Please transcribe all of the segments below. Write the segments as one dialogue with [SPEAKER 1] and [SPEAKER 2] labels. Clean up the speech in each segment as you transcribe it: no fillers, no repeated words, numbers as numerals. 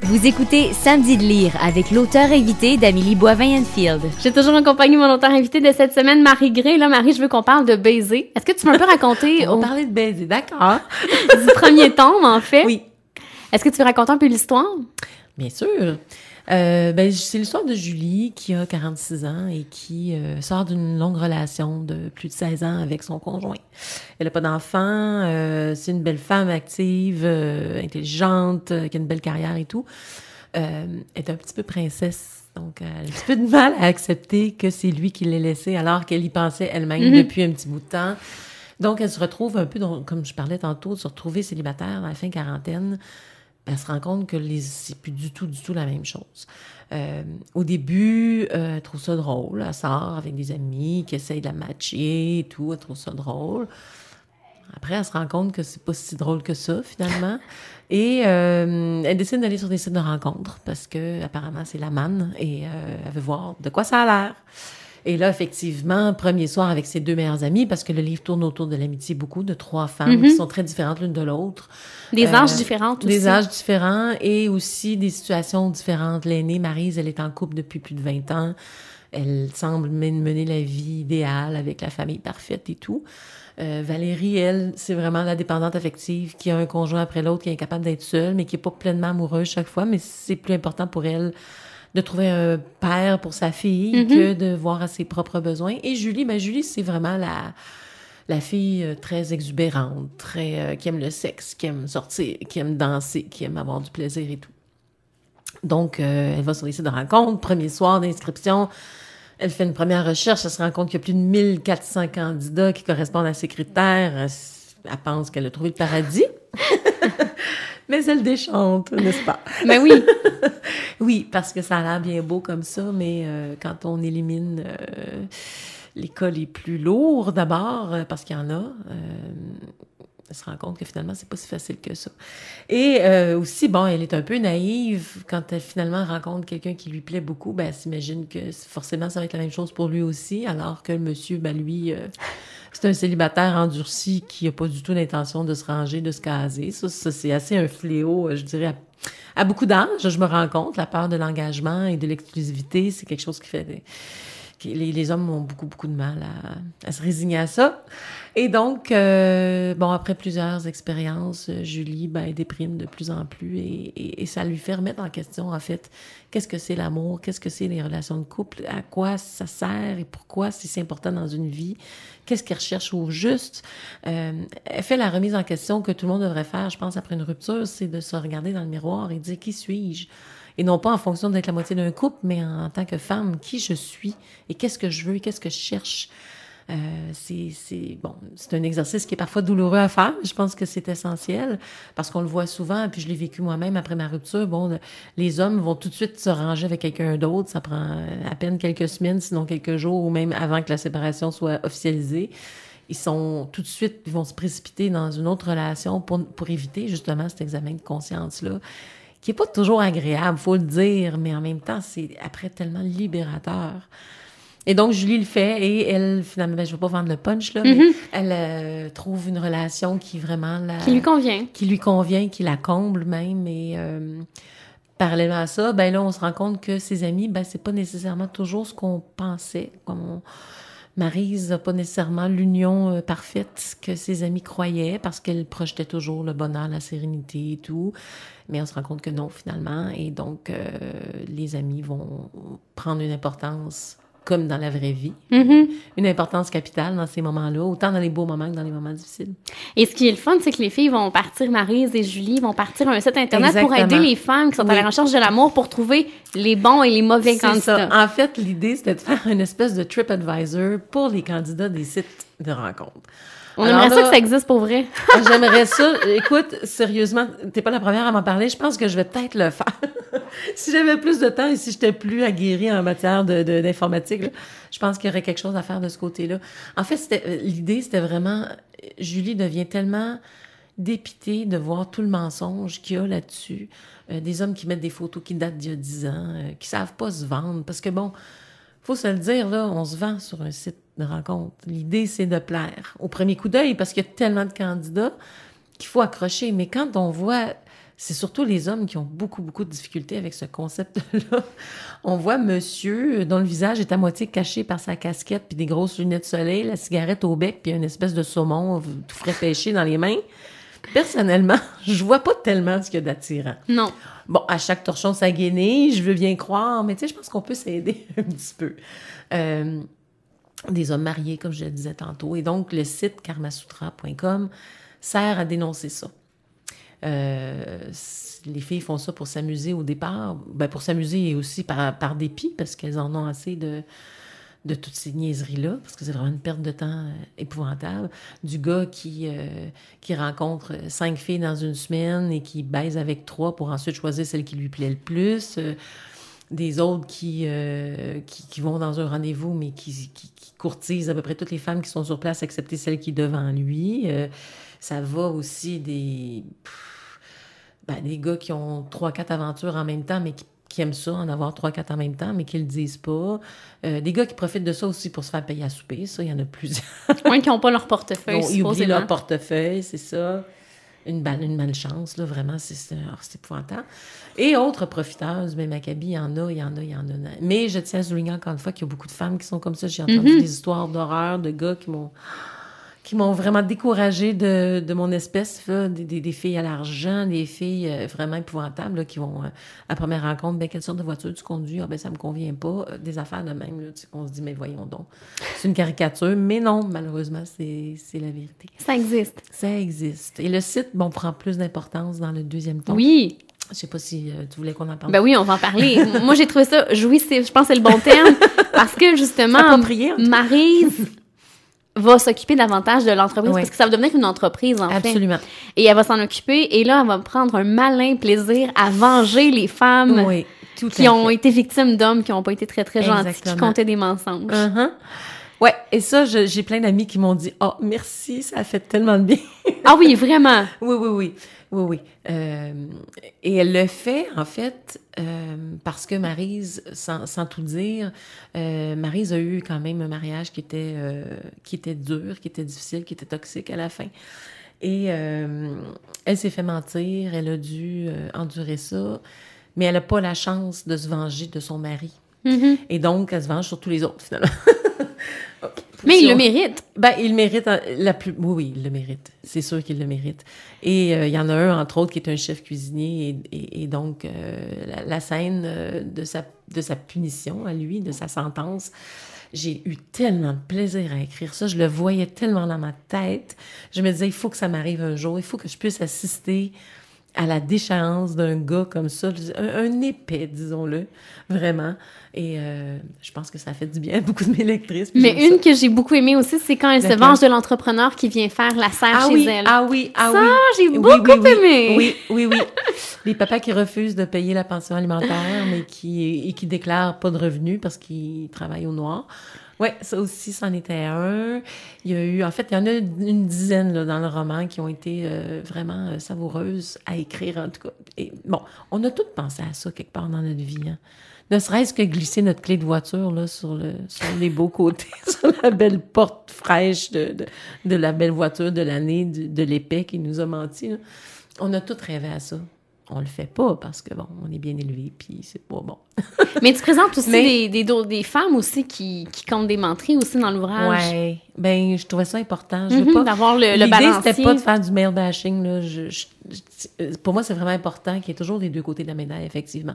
[SPEAKER 1] Vous écoutez Samedi de lire avec l'auteur invité d'Amélie Boivin-Enfield.
[SPEAKER 2] J'ai toujours accompagné mon auteur invité de cette semaine, Marie Gray. Là, Marie, je veux qu'on parle de baiser. Est-ce que tu peux un peu raconter...
[SPEAKER 3] On va parler de baiser, d'accord.
[SPEAKER 2] Du premier tome, en fait.
[SPEAKER 3] Oui.
[SPEAKER 2] Est-ce que tu veux raconter un peu l'histoire?
[SPEAKER 3] Bien sûr. C'est l'histoire de Julie qui a 46 ans et qui sort d'une longue relation de plus de 16 ans avec son conjoint. Elle n'a pas d'enfant, c'est une belle femme active, intelligente, qui a une belle carrière et tout. Elle est un petit peu princesse, donc elle a un petit peu de mal à accepter que c'est lui qui l'ait laissée alors qu'elle y pensait elle-même depuis un petit bout de temps. Donc elle se retrouve un peu, comme je parlais tantôt, de se retrouver célibataire à la fin quarantaine. Elle se rend compte que c'est plus du tout la même chose. Au début, elle trouve ça drôle. Elle sort avec des amis qui essayent de la matcher et tout. Elle trouve ça drôle. Après, elle se rend compte que c'est pas si drôle que ça, finalement. Et elle décide d'aller sur des sites de rencontres parce que apparemment c'est la manne et elle veut voir de quoi ça a l'air. Et là, effectivement, premier soir avec ses deux meilleures amies, parce que le livre tourne autour de l'amitié beaucoup, de trois femmes qui sont très différentes l'une de l'autre.
[SPEAKER 2] Des âges différents aussi.
[SPEAKER 3] Des âges différents et aussi des situations différentes. L'aînée, Maryse, elle est en couple depuis plus de 20 ans. Elle semble mener la vie idéale avec la famille parfaite et tout. Valérie, elle, c'est vraiment la dépendante affective qui a un conjoint après l'autre, qui est incapable d'être seule, mais qui est pas pleinement amoureuse chaque fois, mais c'est plus important pour elle de trouver un père pour sa fille que de voir à ses propres besoins. Et Julie, Julie, c'est vraiment la fille très exubérante, très qui aime le sexe, qui aime sortir, qui aime danser, qui aime avoir du plaisir et tout. Donc, elle va sur les sites de rencontres, premier soir d'inscription, elle fait une première recherche, elle se rend compte qu'il y a plus de 1400 candidats qui correspondent à ses critères. Elle pense qu'elle a trouvé le paradis. Mais elle déchante, n'est-ce pas?
[SPEAKER 2] Mais oui.
[SPEAKER 3] Oui, parce que ça a l'air bien beau comme ça, mais quand on élimine les cas les plus lourds d'abord, parce qu'il y en a, elle se rend compte que finalement, c'est pas si facile que ça. Et aussi, elle est un peu naïve. Quand elle finalement rencontre quelqu'un qui lui plaît beaucoup, elle s'imagine que forcément, ça va être la même chose pour lui aussi, alors que le monsieur, lui... c'est un célibataire endurci qui n'a pas du tout l'intention de se ranger, de se caser. Ça c'est assez un fléau, je dirais, à beaucoup d'âge. Je me rends compte, la peur de l'engagement et de l'exclusivité, c'est quelque chose qui fait... Les hommes ont beaucoup de mal à se résigner à ça. Et donc, après plusieurs expériences, Julie, elle déprime de plus en plus et ça lui fait remettre en question, en fait, qu'est-ce que c'est l'amour, qu'est-ce que c'est les relations de couple, à quoi ça sert et pourquoi c'est si important dans une vie, qu'est-ce qu'elle recherche au juste. Elle fait la remise en question que tout le monde devrait faire, je pense, après une rupture, c'est de se regarder dans le miroir et dire « Qui suis-je ?» Et non pas en fonction d'être la moitié d'un couple, mais en tant que femme, qui je suis et qu'est-ce que je veux et qu'est-ce que je cherche. C'est un exercice qui est parfois douloureux à faire. Je pense que c'est essentiel parce qu'on le voit souvent, puis je l'ai vécu moi-même après ma rupture. Les hommes vont tout de suite se ranger avec quelqu'un d'autre. Ça prend à peine quelques semaines, sinon quelques jours, ou même avant que la séparation soit officialisée. Ils vont se précipiter dans une autre relation pour éviter justement cet examen de conscience-là, qui est pas toujours agréable, faut le dire, mais en même temps, c'est après tellement libérateur. Et donc, Julie le fait, et elle, finalement, je vais pas vendre le punch, là, mais elle trouve une relation qui vraiment
[SPEAKER 2] qui lui convient.
[SPEAKER 3] Qui lui convient, qui la comble même, et parallèlement à ça, là, on se rend compte que ses amis, c'est pas nécessairement toujours ce qu'on pensait, Maryse n'a pas nécessairement l'union parfaite que ses amis croyaient parce qu'elle projetait toujours le bonheur, la sérénité et tout. Mais on se rend compte que non, finalement. Et donc, les amis vont prendre une importance comme dans la vraie vie. Une importance capitale dans ces moments-là, autant dans les beaux moments que dans les moments difficiles.
[SPEAKER 2] Et ce qui est le fun, c'est que les filles vont partir, Maryse et Julie, vont partir à un site Internet pour aider les femmes qui sont à la recherche de l'amour pour trouver les bons et les mauvais candidats.
[SPEAKER 3] Ça. En fait, l'idée, c'était de faire une espèce de TripAdvisor pour les candidats des sites de rencontres.
[SPEAKER 2] On aimerait ça que ça existe pour vrai.
[SPEAKER 3] J'aimerais ça. Écoute, sérieusement, t'es pas la première à m'en parler. Je pense que je vais peut-être le faire. Si j'avais plus de temps et si j'étais plus aguerrie en matière d'informatique, là, je pense qu'il y aurait quelque chose à faire de ce côté-là. En fait, l'idée, c'était vraiment... Julie devient tellement dépitée de voir tout le mensonge qu'il y a là-dessus. Des hommes qui mettent des photos qui datent d'il y a 10 ans, qui savent pas se vendre. Parce que faut se le dire, là, on se vend sur un site de rencontre. L'idée, c'est de plaire au premier coup d'œil parce qu'il y a tellement de candidats qu'il faut accrocher. Mais quand on voit c'est surtout les hommes qui ont beaucoup, beaucoup de difficultés avec ce concept-là. On voit monsieur dont le visage est à moitié caché par sa casquette puis des grosses lunettes de soleil, la cigarette au bec puis une espèce de saumon tout frais pêché dans les mains. Personnellement, je vois pas tellement ce qu'il y a d'attirant.
[SPEAKER 2] Non.
[SPEAKER 3] Bon, à chaque torchon sa guenille, je veux bien croire, mais tu sais, je pense qu'on peut s'aider un petit peu. Des hommes mariés, comme je le disais tantôt. Et donc, le site karmasutra.com sert à dénoncer ça. Les filles font ça pour s'amuser au départ. Ben, pour s'amuser et aussi par dépit, parce qu'elles en ont assez de toutes ces niaiseries-là, parce que c'est vraiment une perte de temps épouvantable. Du gars qui rencontre 5 filles dans une semaine et qui baise avec 3 pour ensuite choisir celle qui lui plaît le plus. Des autres qui vont dans un rendez-vous, mais qui courtisent à peu près toutes les femmes qui sont sur place, excepté celles qui devant lui. Ça va aussi des gars qui ont 3-4 aventures en même temps, mais qui aiment ça, en avoir 3-4 en même temps, mais qui le disent pas. Des gars qui profitent de ça aussi pour se faire payer à souper, ça, il y en a plusieurs.
[SPEAKER 2] Oui, qui n'ont pas leur portefeuille,
[SPEAKER 3] Ils oublient leur portefeuille, c'est ça. Une malchance, là, vraiment, c'est épouvantable. Et autres profiteuses, mais Maccabi, il y en a. Mais je tiens à souligner encore une fois qu'il y a beaucoup de femmes qui sont comme ça. J'ai entendu des histoires d'horreur de gars qui m'ont vraiment découragée de mon espèce, là, des filles à l'argent, des filles vraiment épouvantables, là, qui vont, à première rencontre, quelle sorte de voiture tu conduis? Ça me convient pas. Des affaires de même, là, on se dit, mais voyons donc. C'est une caricature, mais non, malheureusement, c'est la vérité.
[SPEAKER 2] Ça existe.
[SPEAKER 3] Ça existe. Et le site, prend plus d'importance dans le 2e tome.
[SPEAKER 2] Oui.
[SPEAKER 3] Je sais pas si tu voulais qu'on en parle.
[SPEAKER 2] Ben oui, on va en parler. Moi, j'ai trouvé ça jouissif. Je pense que c'est le bon terme. Parce que, justement, Maryse va s'occuper davantage de l'entreprise parce que ça va devenir une entreprise, en fait.
[SPEAKER 3] Absolument.
[SPEAKER 2] Et elle va s'en occuper. Et là, elle va prendre un malin plaisir à venger les femmes qui ont été victimes d'hommes qui n'ont pas été très, très gentils, qui comptaient des mensonges.
[SPEAKER 3] Ouais, et ça, j'ai plein d'amis qui m'ont dit « Oh, merci, ça a fait tellement de bien. »
[SPEAKER 2] Ah oui, vraiment?
[SPEAKER 3] Oui. Et elle le fait, en fait, parce que Maryse, sans tout dire, Maryse a eu quand même un mariage qui était dur, qui était difficile, qui était toxique à la fin. Et elle s'est fait mentir, elle a dû endurer ça, mais elle n'a pas la chance de se venger de son mari.
[SPEAKER 2] Mm-hmm.
[SPEAKER 3] Et donc, elle se venge sur tous les autres, finalement.
[SPEAKER 2] Mais il le mérite.
[SPEAKER 3] Il mérite Oui, il le mérite. C'est sûr qu'il le mérite. Et il y en a un, entre autres, qui est un chef cuisinier. Et donc, la scène de sa punition à lui, de sa sentence, j'ai eu tellement de plaisir à écrire ça. Je le voyais tellement dans ma tête. Je me disais, il faut que ça m'arrive un jour. Il faut que je puisse assister à la déchéance d'un gars comme ça, un épais, disons-le, vraiment. Et je pense que ça fait du bien à beaucoup de mes lectrices.
[SPEAKER 2] Mais une que j'ai beaucoup aimée aussi, c'est quand elle se venge de l'entrepreneur qui vient faire la serre chez elle.
[SPEAKER 3] Ah oui.
[SPEAKER 2] J'ai beaucoup aimé.
[SPEAKER 3] Oui. Les papas qui refusent de payer la pension alimentaire, mais qui déclarent pas de revenus parce qu'ils travaillent au noir. Oui, ça aussi, c'en était un. Il y en a une dizaine là, dans le roman qui ont été vraiment savoureuses à écrire, en tout cas. Et bon, on a toutes pensé à ça quelque part dans notre vie, hein. Ne serait-ce que glisser notre clé de voiture là, sur les beaux côtés, sur la belle porte fraîche de la belle voiture de l'année, de l'épais qui nous a menti, là. On a toutes rêvé à ça. On le fait pas parce que, on est bien élevés, puis c'est pas bon.
[SPEAKER 2] Mais tu présentes aussi des femmes aussi qui comptent des menteries aussi dans l'ouvrage.
[SPEAKER 3] Ouais. Je trouvais ça important. Je veux pas...
[SPEAKER 2] D'avoir le balancier.
[SPEAKER 3] L'idée, c'était pas de faire du male bashing, là. Pour moi, c'est vraiment important qu'il y ait toujours les deux côtés de la médaille, effectivement.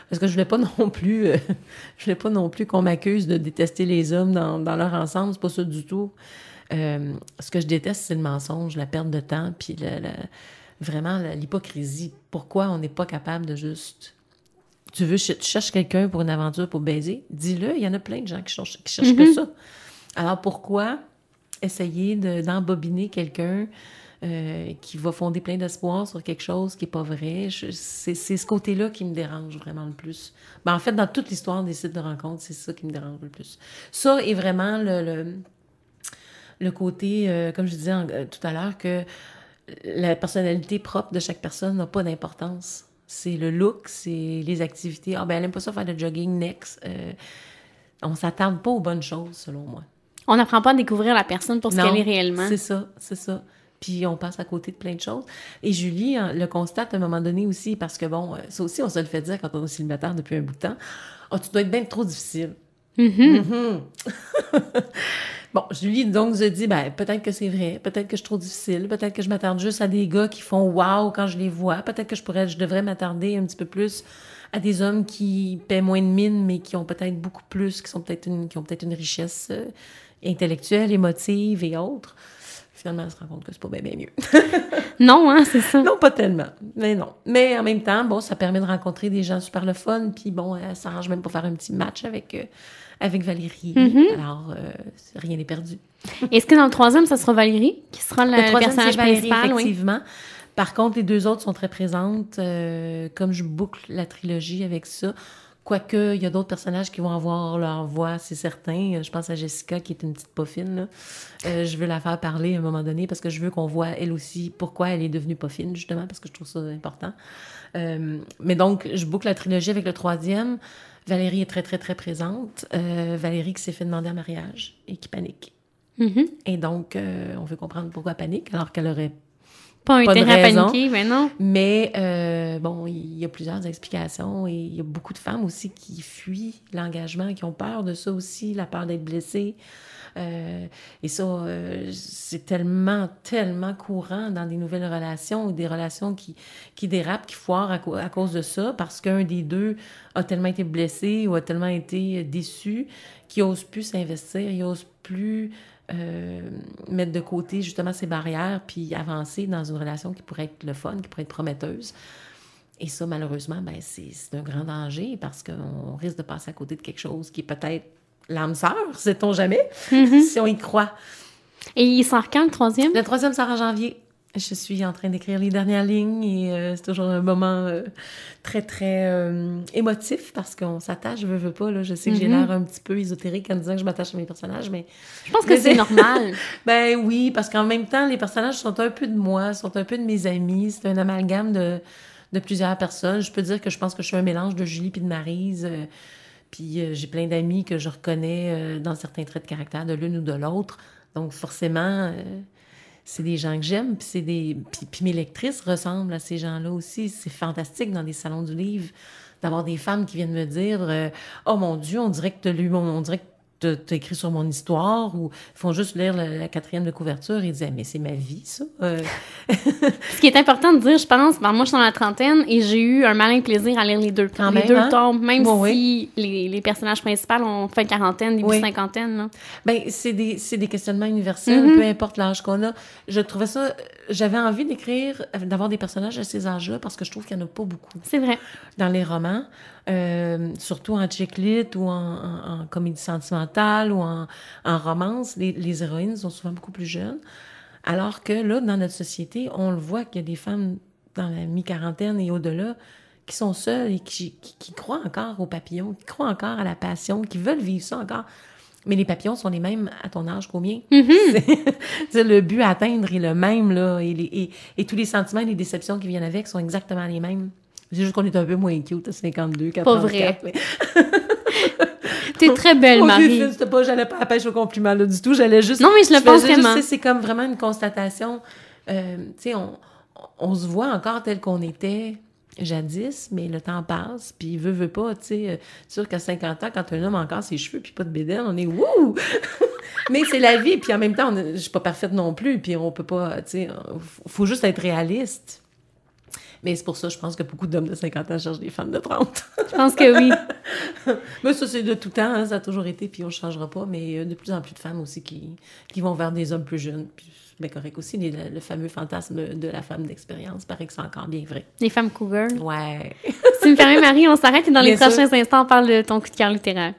[SPEAKER 3] Parce que je voulais pas non plus qu'on m'accuse de détester les hommes dans leur ensemble. C'est pas ça du tout. Ce que je déteste, c'est le mensonge, la perte de temps, puis vraiment l'hypocrisie. Pourquoi on n'est pas capable de juste... Tu cherches quelqu'un pour une aventure, pour baiser, dis-le. Il y en a plein de gens qui cherchent que ça. Alors pourquoi essayer d'embobiner quelqu'un qui va fonder plein d'espoir sur quelque chose qui n'est pas vrai? C'est ce côté-là qui me dérange vraiment le plus. En fait, dans toute l'histoire des sites de rencontres, c'est ça qui me dérange le plus. Ça est vraiment le côté, comme je disais tout à l'heure, que la personnalité propre de chaque personne n'a pas d'importance. C'est le look, c'est les activités. Elle aime pas ça faire de jogging, next. On s'attarde pas aux bonnes choses, selon moi.
[SPEAKER 2] On n'apprend pas à découvrir la personne pour ce qu'elle est réellement.
[SPEAKER 3] C'est ça. puis on passe à côté de plein de choses. Et Julie le constate à un moment donné aussi, parce que bon, ça aussi, on se le fait dire quand on est célibataire depuis un bout de temps. « Oh, tu dois être bien trop difficile. » Bon, Julie, donc, se dit, ben, peut-être que c'est vrai, peut-être que je suis trop difficile, peut-être que je m'attarde juste à des gars qui font « wow » quand je les vois, peut-être que je devrais m'attarder un petit peu plus à des hommes qui paient moins de mine, mais qui ont peut-être beaucoup plus, qui ont peut-être une richesse intellectuelle, émotive et autres. Finalement, elle se rend compte que c'est pas bien mieux.
[SPEAKER 2] Non, hein, c'est ça.
[SPEAKER 3] Non, pas tellement. Mais non. Mais en même temps, bon, ça permet de rencontrer des gens super le fun, puis bon, elle s'arrange même pour faire un petit match avec Valérie. Alors, rien n'est perdu.
[SPEAKER 2] Est-ce que dans le 3e, ça sera Valérie qui sera le personnage
[SPEAKER 3] Valérie,
[SPEAKER 2] principal?
[SPEAKER 3] Effectivement. Oui. Par contre, les 2 autres sont très présentes. Comme je boucle la trilogie avec ça, quoique, il y a d'autres personnages qui vont avoir leur voix, c'est certain. Je pense à Jessica, qui est une petite poffine, là. Je veux la faire parler à un moment donné parce que je veux qu'on voit, elle aussi, pourquoi elle est devenue poffine, justement, parce que je trouve ça important. Mais donc, je boucle la trilogie avec le 3e. Valérie est très, très, très présente. Valérie qui s'est fait demander en mariage et qui panique. Et donc, on veut comprendre pourquoi elle panique, alors qu'elle aurait
[SPEAKER 2] pas intérêt à paniquer, mais non.
[SPEAKER 3] Mais bon, il y a plusieurs explications et il y a beaucoup de femmes aussi qui fuient l'engagement, qui ont peur de ça aussi, la peur d'être blessées. Et ça, c'est tellement, tellement courant dans des nouvelles relations ou des relations qui dérapent, qui foirent à cause de ça, parce qu'un des deux a tellement été blessé ou a tellement été déçu qu'il n'ose plus s'investir, il n'ose plus mettre de côté justement ses barrières puis avancer dans une relation qui pourrait être le fun, qui pourrait être prometteuse. Et ça, malheureusement, ben c'est un grand danger parce qu'on risque de passer à côté de quelque chose qui est peut-être l'âme sœur, sait-on jamais, si on y croit.
[SPEAKER 2] Et il sort quand, le 3e?
[SPEAKER 3] Le 3e sort en janvier. Je suis en train d'écrire les dernières lignes et c'est toujours un moment très, très émotif parce qu'on s'attache, je veux pas. Là. Je sais que j'ai l'air un petit peu ésotérique en disant que je m'attache à mes personnages, mais...
[SPEAKER 2] Je pense que c'est normal.
[SPEAKER 3] Ben oui, parce qu'en même temps, les personnages sont un peu de moi, sont un peu de mes amis. C'est un amalgame de plusieurs personnes. Je peux dire que je pense que je suis un mélange de Julie puis de Maryse. Puis j'ai plein d'amis que je reconnais dans certains traits de caractère de l'une ou de l'autre. Donc forcément... c'est des gens que j'aime, puis mes lectrices ressemblent à ces gens-là aussi. C'est fantastique dans des salons du livre d'avoir des femmes qui viennent me dire « Oh mon Dieu, on dirait que on dirait que t'as écrit sur mon histoire » ou ils font juste lire la 4e de couverture et ils disent « Mais c'est ma vie, ça! »
[SPEAKER 2] Ce qui est important de dire, je pense, moi je suis dans la trentaine et j'ai eu un malin plaisir à lire les deux.
[SPEAKER 3] Quand
[SPEAKER 2] les
[SPEAKER 3] même,
[SPEAKER 2] deux
[SPEAKER 3] hein?
[SPEAKER 2] tombent, même
[SPEAKER 3] oui,
[SPEAKER 2] si les personnages principaux ont fait quarantaine, début cinquantaine. Là.
[SPEAKER 3] Ben, c'est des questionnements universels, peu importe l'âge qu'on a. Je trouvais ça... J'avais envie d'écrire, d'avoir des personnages à ces âges-là parce que je trouve qu'il n'y en a pas beaucoup.
[SPEAKER 2] C'est vrai.
[SPEAKER 3] Dans les romans, surtout en chick lit ou en comédie sentimentale ou en romance, les héroïnes sont souvent beaucoup plus jeunes. Alors que là, dans notre société, on le voit qu'il y a des femmes dans la mi-quarantaine et au-delà qui sont seules et qui croient encore aux papillons, qui croient encore à la passion, qui veulent vivre ça encore. Mais les papillons sont les mêmes à ton âge qu'au mien. C'est le but à atteindre est le même, là, et tous les sentiments et les déceptions qui viennent avec sont exactement les mêmes. C'est juste qu'on est un peu moins cute à 52, 44.
[SPEAKER 2] Pas vrai. Mais... T'es très belle, Marie.
[SPEAKER 3] J'allais pas à la pêche au compliment, là, du tout. J'allais juste...
[SPEAKER 2] Non, mais je le pense vraiment.
[SPEAKER 3] C'est comme vraiment une constatation. Tu sais, on se voit encore tel qu'on était jadis, mais le temps passe, puis veut pas, tu sais, sûr qu'à 50 ans, quand un homme a encore ses cheveux puis pas de bédaine, on est wouh! Mais c'est la vie, puis en même temps, je suis pas parfaite non plus, puis on peut pas, tu sais, faut juste être réaliste. Mais c'est pour ça, je pense que beaucoup d'hommes de 50 ans cherchent des femmes de 30.
[SPEAKER 2] Je pense que oui.
[SPEAKER 3] Mais ça, c'est de tout temps, hein, ça a toujours été, puis on ne changera pas, mais de plus en plus de femmes aussi qui vont vers des hommes plus jeunes, puis c'est bien correct aussi, le fameux fantasme de la femme d'expérience, paraît que c'est encore bien vrai.
[SPEAKER 2] Les femmes cougar.
[SPEAKER 3] Ouais.
[SPEAKER 2] Si tu me permets, Marie, on s'arrête et dans les prochains instants, on parle de ton coup de cœur littéraire.